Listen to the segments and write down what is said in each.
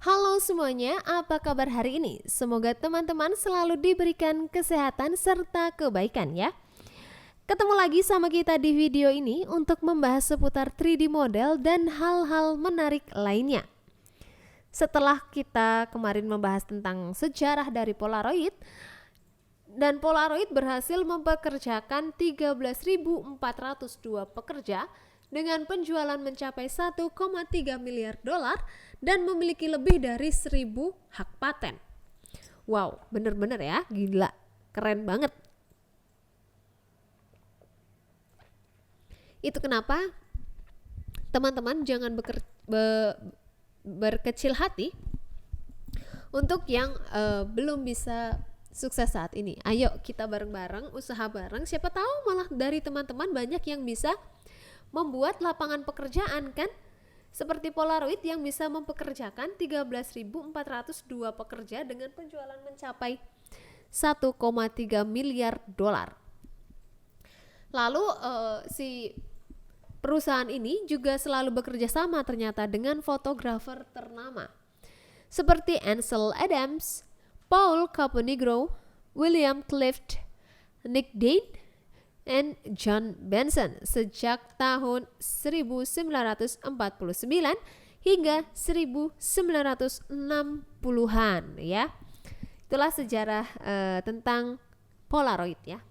Halo semuanya, apa kabar hari ini? Semoga teman-teman selalu diberikan kesehatan serta kebaikan ya. Ketemu lagi sama kita di video ini untuk membahas seputar 3D model dan hal-hal menarik lainnya. Setelah kita kemarin membahas tentang sejarah dari Polaroid, dan Polaroid berhasil mempekerjakan 13.402 pekerja dengan penjualan mencapai 1,3 miliar dolar dan memiliki lebih dari 1.000 hak paten. Wow, bener-bener ya, gila, keren banget. Itu kenapa teman-teman jangan berkecil hati untuk yang belum bisa sukses saat ini. Ayo kita bareng-bareng, usaha bareng, siapa tahu malah dari teman-teman banyak yang bisa membuat lapangan pekerjaan kan? Seperti Polaroid yang bisa mempekerjakan 13.402 pekerja dengan penjualan mencapai 1,3 miliar dolar. Lalu si perusahaan ini juga selalu bekerja sama ternyata dengan fotografer ternama seperti Ansel Adams, Paul Caponigro, William Clift, Nick Dean, dan John Benson sejak tahun 1949 hingga 1960-an ya. Itulah sejarah tentang Polaroid ya.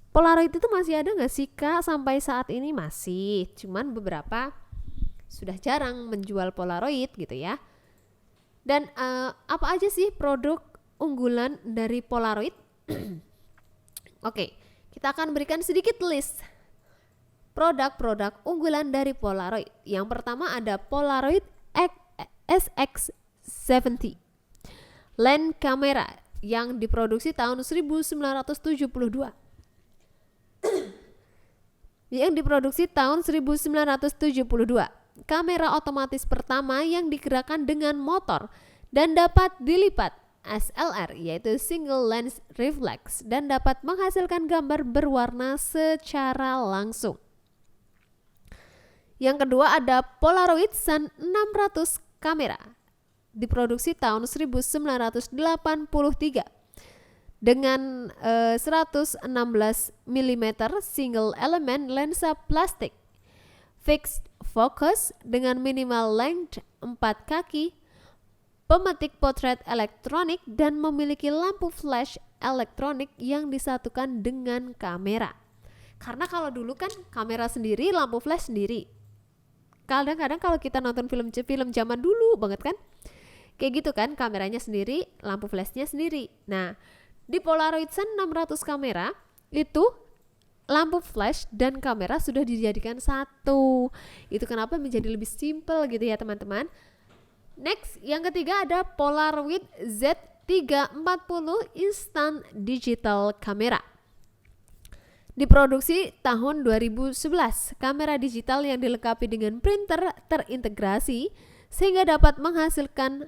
Polaroid itu masih ada gak sih Kak? Sampai saat ini masih, cuman beberapa sudah jarang menjual Polaroid gitu ya. Dan apa aja sih produk unggulan dari Polaroid? Oke, kita akan berikan sedikit list produk-produk unggulan dari Polaroid. Yang pertama ada Polaroid SX70 lens kamera yang diproduksi tahun 1972. Kamera otomatis pertama yang digerakkan dengan motor dan dapat dilipat, SLR yaitu single lens reflex, dan dapat menghasilkan gambar berwarna secara langsung. Yang kedua ada Polaroid Sun 600 kamera, diproduksi tahun 1983 dengan 116 mm single element lensa plastik, fixed focus dengan minimal length 4 kaki, pemetik potret elektronik, dan memiliki lampu flash elektronik yang disatukan dengan kamera. Karena kalau dulu kan kamera sendiri, lampu flash sendiri. Kadang-kadang kalau kita nonton film zaman dulu banget kan, kayak gitu kan, kameranya sendiri, lampu flashnya sendiri. Nah, di Polaroid Sun 600 kamera itu lampu flash dan kamera sudah dijadikan satu. Itu kenapa menjadi lebih simple gitu ya teman-teman. Next, yang ketiga ada Polaroid Z340 Instant Digital Camera. Diproduksi tahun 2011, kamera digital yang dilengkapi dengan printer terintegrasi sehingga dapat menghasilkan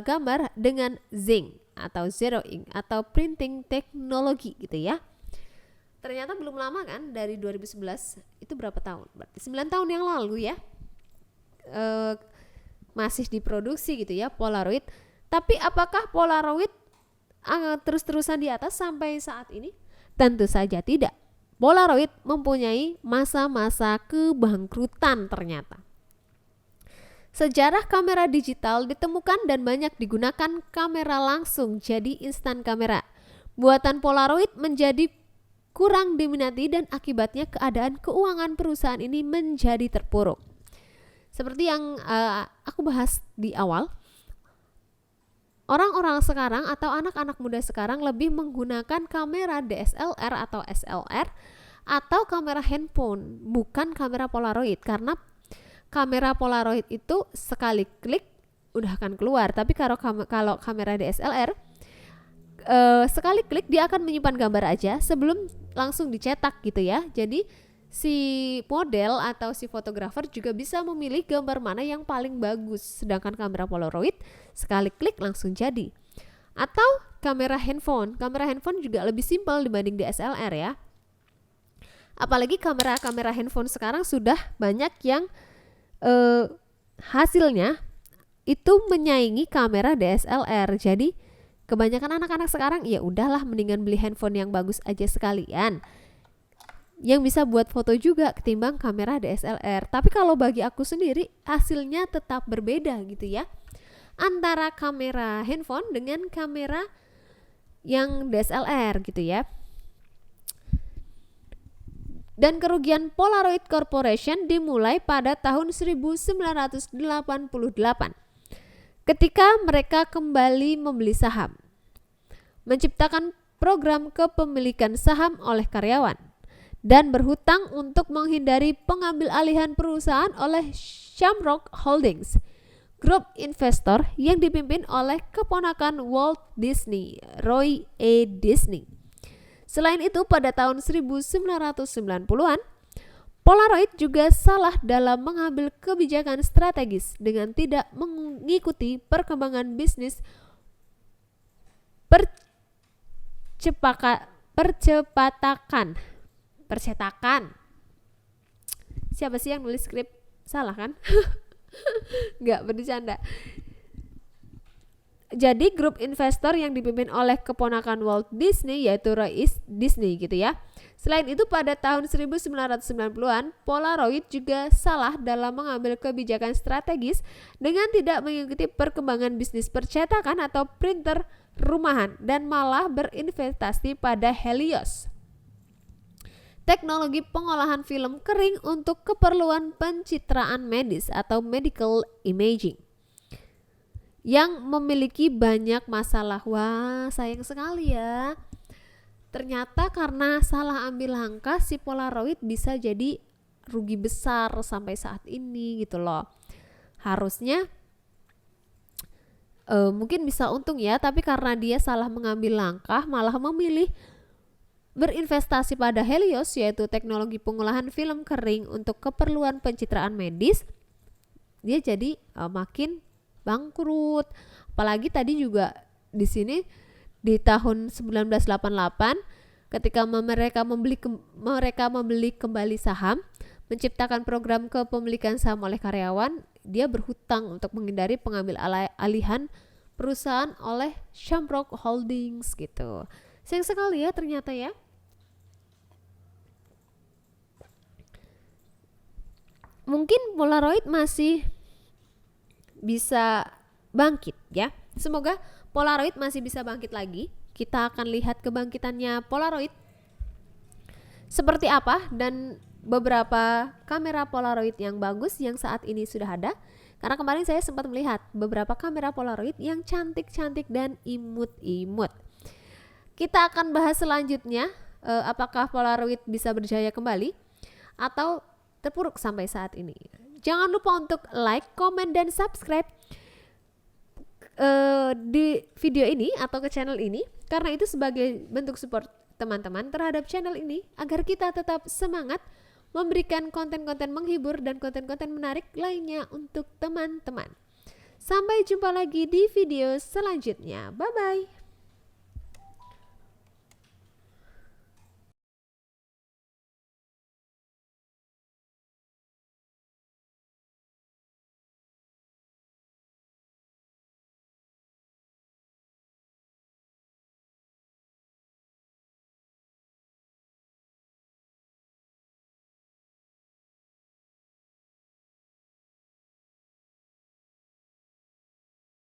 gambar dengan ZINK atau zero ink atau printing teknologi gitu ya. Ternyata belum lama kan, dari 2011, itu berapa tahun? Berarti 9 tahun yang lalu ya. Masih diproduksi gitu ya Polaroid. Tapi apakah Polaroid terus-terusan di atas sampai saat ini? Tentu saja tidak. Polaroid mempunyai masa-masa kebangkrutan ternyata. Sejarah kamera digital ditemukan dan banyak digunakan kamera langsung jadi instan kamera. Buatan Polaroid menjadi kurang diminati dan akibatnya keadaan keuangan perusahaan ini menjadi terpuruk. Seperti yang aku bahas di awal, orang-orang sekarang atau anak-anak muda sekarang lebih menggunakan kamera DSLR atau SLR atau kamera handphone, bukan kamera Polaroid. Karena kamera Polaroid itu sekali klik udah akan keluar. Tapi kalau kamera DSLR sekali klik dia akan menyimpan gambar aja sebelum langsung dicetak gitu ya. Jadi si model atau si fotografer juga bisa memilih gambar mana yang paling bagus. Sedangkan kamera Polaroid sekali klik langsung jadi. Atau kamera handphone juga lebih simpel dibanding DSLR ya. Apalagi kamera handphone sekarang sudah banyak yang hasilnya itu menyaingi kamera DSLR. Jadi kebanyakan anak-anak sekarang ya udahlah mendingan beli handphone yang bagus aja sekalian, yang bisa buat foto juga ketimbang kamera DSLR. Tapi kalau bagi aku sendiri hasilnya tetap berbeda gitu ya, antara kamera handphone dengan kamera yang DSLR gitu ya. Dan kerugian Polaroid Corporation dimulai pada tahun 1988 ketika mereka kembali membeli saham, menciptakan program kepemilikan saham oleh karyawan, dan berhutang untuk menghindari pengambil alihan perusahaan oleh Shamrock Holdings, grup investor yang dipimpin oleh keponakan Walt Disney, Roy E. Disney. Selain itu, pada tahun 1990-an, Polaroid juga salah dalam mengambil kebijakan strategis dengan tidak mengikuti perkembangan bisnis percetakan. Siapa sih yang nulis skrip? Salah kan? Nggak, bercanda. Jadi grup investor yang dipimpin oleh keponakan Walt Disney, yaitu Roy Disney gitu ya. Selain itu, pada tahun 1990-an, Polaroid juga salah dalam mengambil kebijakan strategis dengan tidak mengikuti perkembangan bisnis percetakan atau printer rumahan dan malah berinvestasi pada Helios, teknologi pengolahan film kering untuk keperluan pencitraan medis atau medical imaging, yang memiliki banyak masalah. Wah, sayang sekali ya. Ternyata karena salah ambil langkah, si Polaroid bisa jadi rugi besar sampai saat ini gitu loh. Harusnya mungkin bisa untung ya, tapi karena dia salah mengambil langkah, malah memilih berinvestasi pada Helios, yaitu teknologi pengolahan film kering untuk keperluan pencitraan medis, dia jadi makin bangkrut. Apalagi tadi juga di sini di tahun 1988 ketika mereka membeli kembali saham, menciptakan program kepemilikan saham oleh karyawan, dia berhutang untuk menghindari pengambil alihan perusahaan oleh Shamrock Holdings gitu. Sayang sekali ya ternyata ya. Mungkin Polaroid masih bisa bangkit ya. Semoga Polaroid masih bisa bangkit lagi. Kita akan lihat kebangkitannya Polaroid seperti apa, dan beberapa kamera Polaroid yang bagus yang saat ini sudah ada. Karena kemarin saya sempat melihat beberapa kamera Polaroid yang cantik-cantik dan imut-imut. Kita akan bahas selanjutnya apakah Polaroid bisa berjaya kembali atau terpuruk sampai saat ini. Jangan lupa untuk like, komen, dan subscribe di video ini atau ke channel ini, karena itu sebagai bentuk support teman-teman terhadap channel ini agar kita tetap semangat memberikan konten-konten menghibur dan konten-konten menarik lainnya untuk teman-teman. Sampai jumpa lagi di video selanjutnya. Bye-bye.